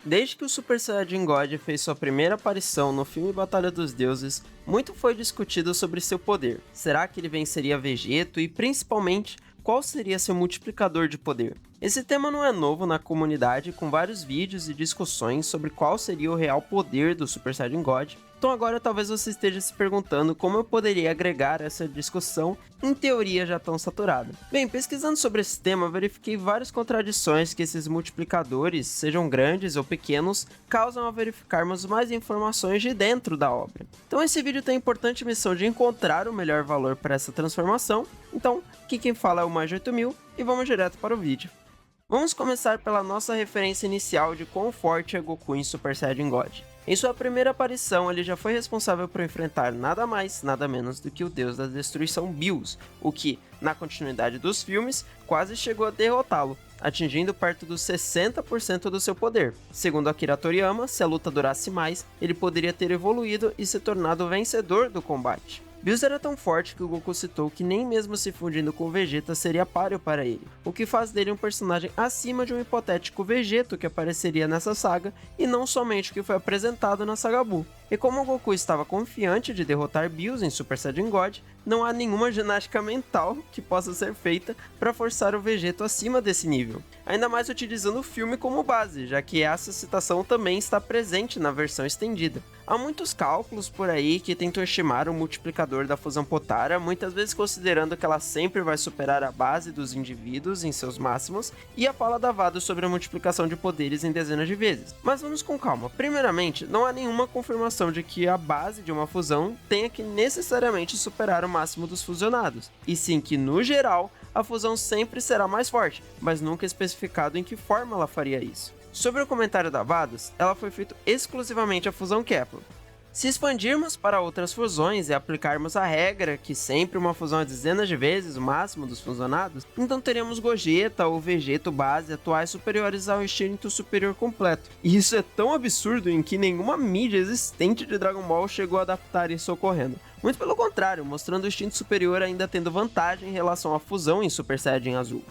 Desde que o Super Saiyajin God fez sua primeira aparição no filme Batalha dos Deuses, muito foi discutido sobre seu poder. Será que ele venceria Vegeto e, principalmente, qual seria seu multiplicador de poder? Esse tema não é novo na comunidade, com vários vídeos e discussões sobre qual seria o real poder do Super Saiyajin God. Então agora talvez você esteja se perguntando como eu poderia agregar essa discussão, em teoria já tão saturada. Bem, pesquisando sobre esse tema, verifiquei várias contradições que esses multiplicadores, sejam grandes ou pequenos, causam ao verificarmos mais informações de dentro da obra. Então esse vídeo tem a importante missão de encontrar o melhor valor para essa transformação. Então, aqui quem fala é o Mais8000 e vamos direto para o vídeo. Vamos começar pela nossa referência inicial de quão forte é Goku em Super Saiyajin God. Em sua primeira aparição, ele já foi responsável por enfrentar nada mais, nada menos do que o deus da destruição Bills, o que, na continuidade dos filmes, quase chegou a derrotá-lo, atingindo perto dos 60% do seu poder. Segundo Akira Toriyama, se a luta durasse mais, ele poderia ter evoluído e se tornado o vencedor do combate. Bills era tão forte que o Goku citou que nem mesmo se fundindo com Vegeta seria páreo para ele, o que faz dele um personagem acima de um hipotético Vegeto que apareceria nessa saga e não somente o que foi apresentado na saga Buu. E como o Goku estava confiante de derrotar Bills em Super Saiyajin God, não há nenhuma ginástica mental que possa ser feita para forçar o Vegeto acima desse nível. Ainda mais utilizando o filme como base, já que essa citação também está presente na versão estendida. Há muitos cálculos por aí que tentam estimar o multiplicador da fusão Potara, muitas vezes considerando que ela sempre vai superar a base dos indivíduos em seus máximos e a fala da Vado sobre a multiplicação de poderes em dezenas de vezes. Mas vamos com calma. Primeiramente, não há nenhuma confirmação de que a base de uma fusão tenha que necessariamente superar o máximo dos fusionados, e sim que, no geral, a fusão sempre será mais forte, mas nunca especificado em que forma ela faria isso. Sobre o comentário da Vados, ela foi feita exclusivamente a fusão Kepler. Se expandirmos para outras fusões e aplicarmos a regra que sempre uma fusão é dezenas de vezes o máximo dos fusionados, então teríamos Gogeta ou Vegeto base atuais superiores ao instinto superior completo. E isso é tão absurdo em que nenhuma mídia existente de Dragon Ball chegou a adaptar isso ocorrendo. Muito pelo contrário, mostrando o instinto superior ainda tendo vantagem em relação à fusão em Super Saiyajin Azul.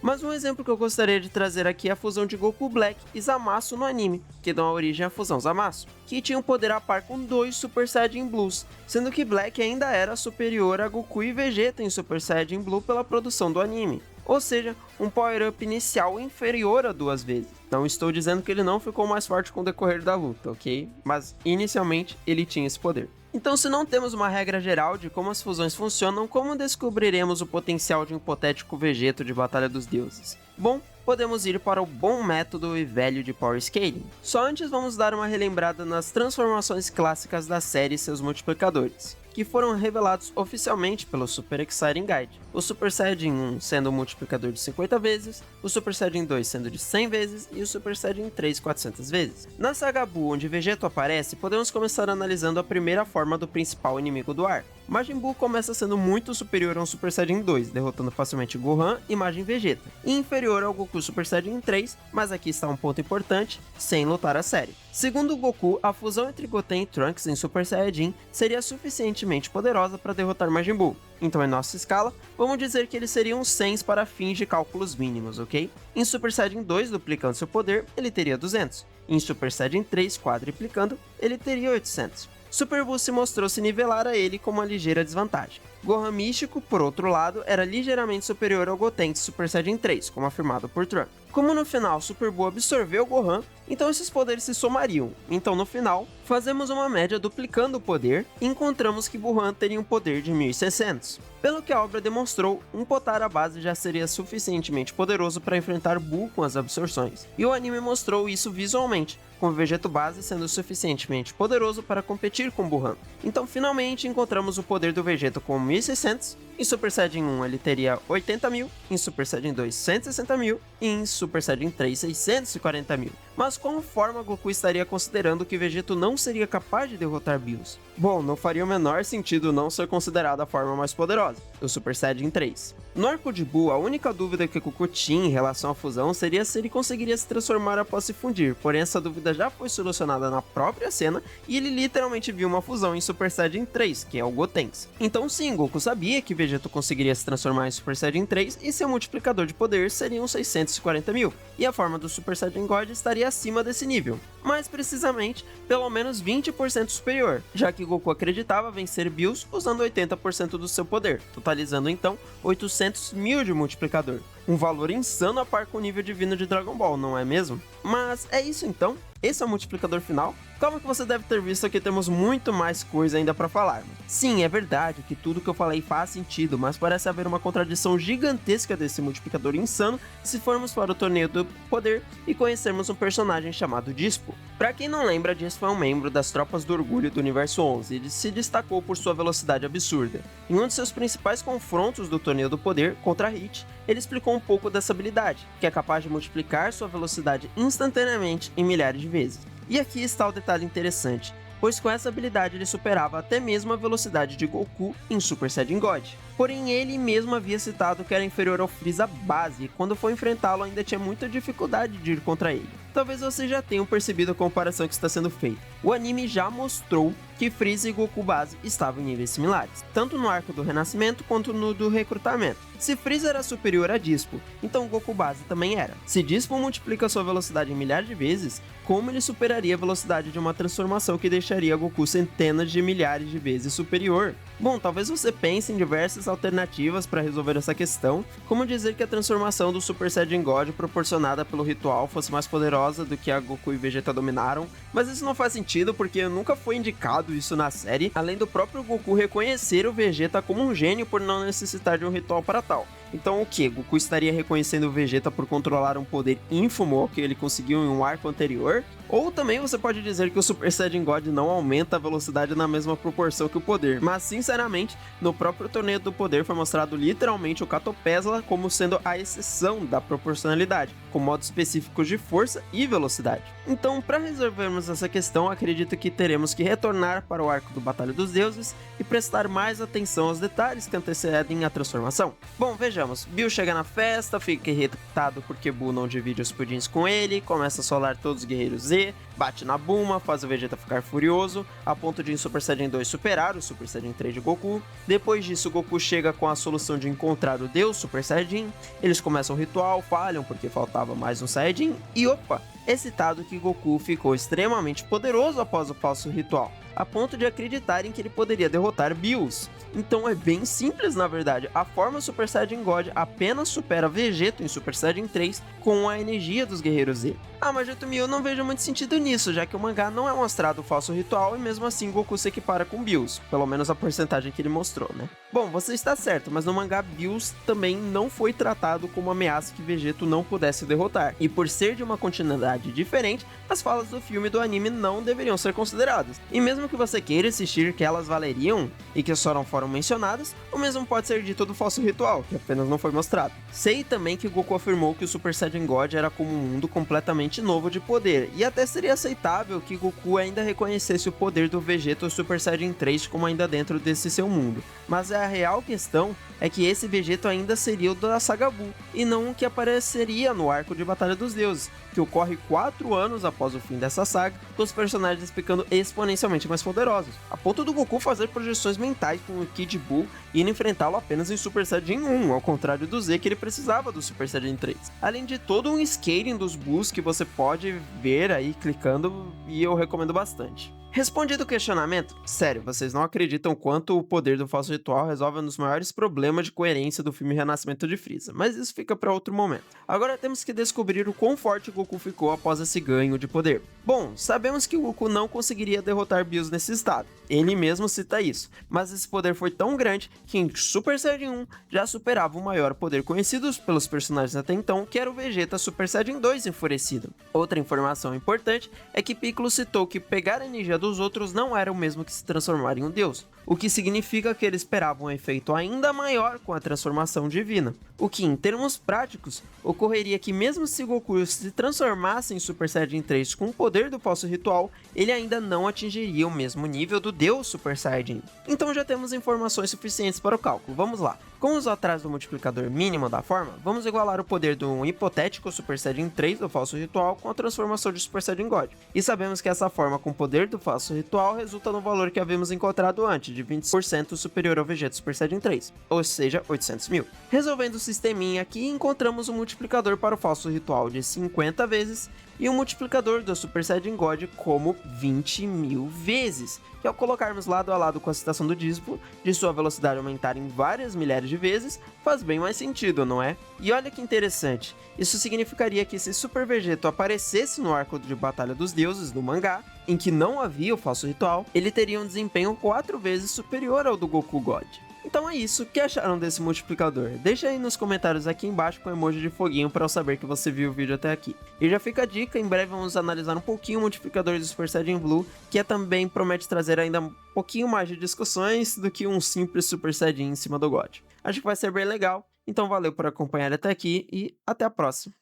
Mas um exemplo que eu gostaria de trazer aqui é a fusão de Goku Black e Zamasu no anime, que dão origem à fusão Zamasu, que tinha um poder a par com dois Super Saiyajin Blues, sendo que Black ainda era superior a Goku e Vegeta em Super Saiyajin Blue pela produção do anime. Ou seja, um power-up inicial inferior a 2 vezes. Não estou dizendo que ele não ficou mais forte com o decorrer da luta, ok? Mas inicialmente ele tinha esse poder. Então, se não temos uma regra geral de como as fusões funcionam, como descobriremos o potencial de um hipotético Vegeto de Batalha dos Deuses? Bom, podemos ir para o bom método e velho de Power Scaling. Só antes vamos dar uma relembrada nas transformações clássicas da série e seus multiplicadores, que foram revelados oficialmente pelo Super Exciting Guide. O Super Saiyajin 1 sendo um multiplicador de 50 vezes, o Super Saiyajin 2 sendo de 100 vezes e o Super Saiyajin 3 400 vezes. Na saga Buu, onde Vegeto aparece, podemos começar analisando a primeira forma do principal inimigo do arco. Majin Buu começa sendo muito superior a um Super Saiyajin 2, derrotando facilmente Gohan e Majin Vegeta, e inferior ao Goku Super Saiyajin 3, mas aqui está um ponto importante, sem lutar a sério. Segundo o Goku, a fusão entre Goten e Trunks em Super Saiyajin seria suficientemente poderosa para derrotar Majin Buu. Então, em nossa escala, vamos dizer que eles seriam 100 para fins de cálculos mínimos, ok? Em Super Saiyajin 2, duplicando seu poder, ele teria 200. Em Super Saiyajin 3, quadriplicando, ele teria 800. Super Buu se mostrou se nivelar a ele com uma ligeira desvantagem. Gohan Místico, por outro lado, era ligeiramente superior ao Goten de Super Saiyajin 3, como afirmado por Trunks. Como no final Super Buu absorveu Gohan, então esses poderes se somariam. Então no final, fazemos uma média duplicando o poder e encontramos que Gohan teria um poder de 1600. Pelo que a obra demonstrou, um Potara base já seria suficientemente poderoso para enfrentar Buu com as absorções. E o anime mostrou isso visualmente, com o Vegeto base sendo suficientemente poderoso para competir com Gohan. Então finalmente encontramos o poder do Vegeto com 1600, em Super Saiyajin 1 ele teria 80.000, em Super Saiyajin 2 160.000 e em Super Saiyajin 3 640.000. Mas qual forma Goku estaria considerando que Vegeto não seria capaz de derrotar Bills? Bom, não faria o menor sentido não ser considerada a forma mais poderosa, o Super Saiyajin 3. No arco de Buu, a única dúvida que Goku tinha em relação à fusão seria se ele conseguiria se transformar após se fundir, porém essa dúvida já foi solucionada na própria cena e ele literalmente viu uma fusão em Super Saiyajin 3, que é o Gotenks. Então sim, Goku sabia que Vegeta conseguiria se transformar em Super Saiyajin 3 e seu multiplicador de poder seriam 640 mil, e a forma do Super Saiyajin God estaria acima desse nível, mais precisamente, pelo menos 20% superior, já que Goku acreditava vencer Bills usando 80% do seu poder, totalizando então 800 mil de multiplicador. Um valor insano a par com o nível divino de Dragon Ball, não é mesmo? Mas é isso então? Esse é o multiplicador final? Calma que você deve ter visto que temos muito mais coisa ainda para falar. Sim, é verdade que tudo que eu falei faz sentido, mas parece haver uma contradição gigantesca desse multiplicador insano se formos para o Torneio do Poder e conhecermos um personagem chamado Dispo. Para quem não lembra, Dispo é um membro das Tropas do Orgulho do Universo 11 e se destacou por sua velocidade absurda. Em um de seus principais confrontos do Torneio do Poder, contra Hit, ele explicou um pouco dessa habilidade, que é capaz de multiplicar sua velocidade instantaneamente em milhares de vezes. E aqui está o detalhe interessante, pois com essa habilidade ele superava até mesmo a velocidade de Goku em Super Saiyajin God. Porém, ele mesmo havia citado que era inferior ao Freeza base, e quando foi enfrentá-lo ainda tinha muita dificuldade de ir contra ele. Talvez vocês já tenham percebido a comparação que está sendo feita. O anime já mostrou que Freeza e Goku base estavam em níveis similares, tanto no arco do renascimento quanto no do recrutamento. Se Freeza era superior a Dispo, então Goku base também era. Se Dispo multiplica sua velocidade em milhares de vezes, como ele superaria a velocidade de uma transformação que deixaria Goku centenas de milhares de vezes superior? Bom, talvez você pense em diversas alternativas para resolver essa questão, como dizer que a transformação do Super Saiyajin God proporcionada pelo ritual fosse mais poderosa do que a Goku e Vegeta dominaram, mas isso não faz sentido porque nunca foi indicado isso na série, além do próprio Goku reconhecer o Vegeta como um gênio por não necessitar de um ritual para tal. Então o que? Goku estaria reconhecendo o Vegeta por controlar um poder ínfimo que ele conseguiu em um arco anterior? Ou também você pode dizer que o Super Saiyajin God não aumenta a velocidade na mesma proporção que o poder, mas sinceramente, no próprio Torneio do Poder foi mostrado literalmente o Catopesla como sendo a exceção da proporcionalidade, com modos específicos de força e velocidade. Então, para resolvermos essa questão, acredito que teremos que retornar para o arco do Batalha dos Deuses e prestar mais atenção aos detalhes que antecedem a transformação. Bom, vejamos, Bill chega na festa, fica irritado porque Buu não divide os pudins com ele, começa a solar todos os guerreiros Z, bate na Bulma, faz o Vegeta ficar furioso, a ponto de em Super Saiyajin 2 superar o Super Saiyajin 3 de Goku. Depois disso, Goku chega com a solução de encontrar o Deus Super Saiyajin, eles começam o ritual, falham porque faltava mais um Saiyajin, e opa, é citado que Goku ficou extremamente poderoso após o falso ritual, a ponto de acreditarem que ele poderia derrotar Bills. Então é bem simples na verdade, a forma Super Saiyajin God apenas supera Vegeta em Super Saiyajin 3 com a energia dos Guerreiros Z. Ah, mas Jotumi, eu não vejo muito sentido nisso, já que o mangá não é mostrado o falso ritual e mesmo assim Goku se equipara com Bills, pelo menos a porcentagem que ele mostrou, né? Bom, você está certo, mas no mangá Bills também não foi tratado como uma ameaça que Vegeta não pudesse derrotar, e por ser de uma continuidade diferente, as falas do filme e do anime não deveriam ser consideradas. E mesmo que você queira insistir que elas valeriam e que só não foram mencionadas, o mesmo pode ser dito do falso ritual, que apenas não foi mostrado. Sei também que Goku afirmou que o Super Saiyajin God era como um mundo completamente novo de poder, e até seria aceitável que Goku ainda reconhecesse o poder do Vegeta ou Super Saiyajin 3 como ainda dentro desse seu mundo, mas a real questão é que esse Vegeta ainda seria o da saga Buu, e não o que apareceria no arco de Batalha dos Deuses, que ocorre 4 anos após o fim dessa saga, com os personagens ficando exponencialmente mais poderosos, a ponto do Goku fazer projeções mentais com o Kid Buu e ir enfrentá-lo apenas em Super Saiyajin 1, ao contrário do Z que ele precisava do Super Saiyajin 3. Além de todo um scaling dos Buus que você pode ver aí clicando, e eu recomendo bastante. Respondido o questionamento, sério, vocês não acreditam quanto o poder do falso ritual resolve um dos maiores problemas de coerência do filme Renascimento de Freeza, mas isso fica para outro momento. Agora temos que descobrir o quão forte Goku ficou após esse ganho de poder. Bom, sabemos que o Goku não conseguiria derrotar Bills nesse estado, ele mesmo cita isso, mas esse poder foi tão grande que em Super Saiyajin 1 já superava o maior poder conhecido pelos personagens até então, que era o Vegeta Super Saiyajin 2 enfurecido. Outra informação importante é que Piccolo citou que pegar a energia dos outros não era o mesmo que se transformar em um deus, o que significa que ele esperava um efeito ainda maior com a transformação divina, o que em termos práticos ocorreria que mesmo se Goku se transformasse em Super Saiyajin 3 com o poder do falso ritual, ele ainda não atingiria o mesmo nível do deus Super Saiyajin. Então já temos informações suficientes para o cálculo, vamos lá. Com os atrasos do multiplicador mínimo da forma, vamos igualar o poder do hipotético Super Saiyajin 3 do falso ritual com a transformação de Super Saiyajin God. E sabemos que essa forma com o poder do falso ritual resulta no valor que havíamos encontrado antes, de 20% superior ao Vegeta Super Saiyajin 3, ou seja, 800 mil. Resolvendo o sisteminha aqui, encontramos um multiplicador para o falso ritual de 50 vezes e um multiplicador do Super Saiyajin God como 20 mil vezes, que ao colocarmos lado a lado com a citação do dízimo, de sua velocidade aumentar em várias milhares de vezes, faz bem mais sentido, não é? E olha que interessante, isso significaria que se Super Vegeta aparecesse no arco de Batalha dos Deuses do mangá, em que não havia o falso ritual, ele teria um desempenho 4 vezes superior ao do Goku God. Então é isso, o que acharam desse multiplicador? Deixa aí nos comentários aqui embaixo com emoji de foguinho para eu saber que você viu o vídeo até aqui. E já fica a dica, em breve vamos analisar um pouquinho o multiplicador do Super Saiyajin Blue, que também promete trazer ainda um pouquinho mais de discussões do que um simples Super Saiyajin em cima do God. Acho que vai ser bem legal, então valeu por acompanhar até aqui e até a próxima.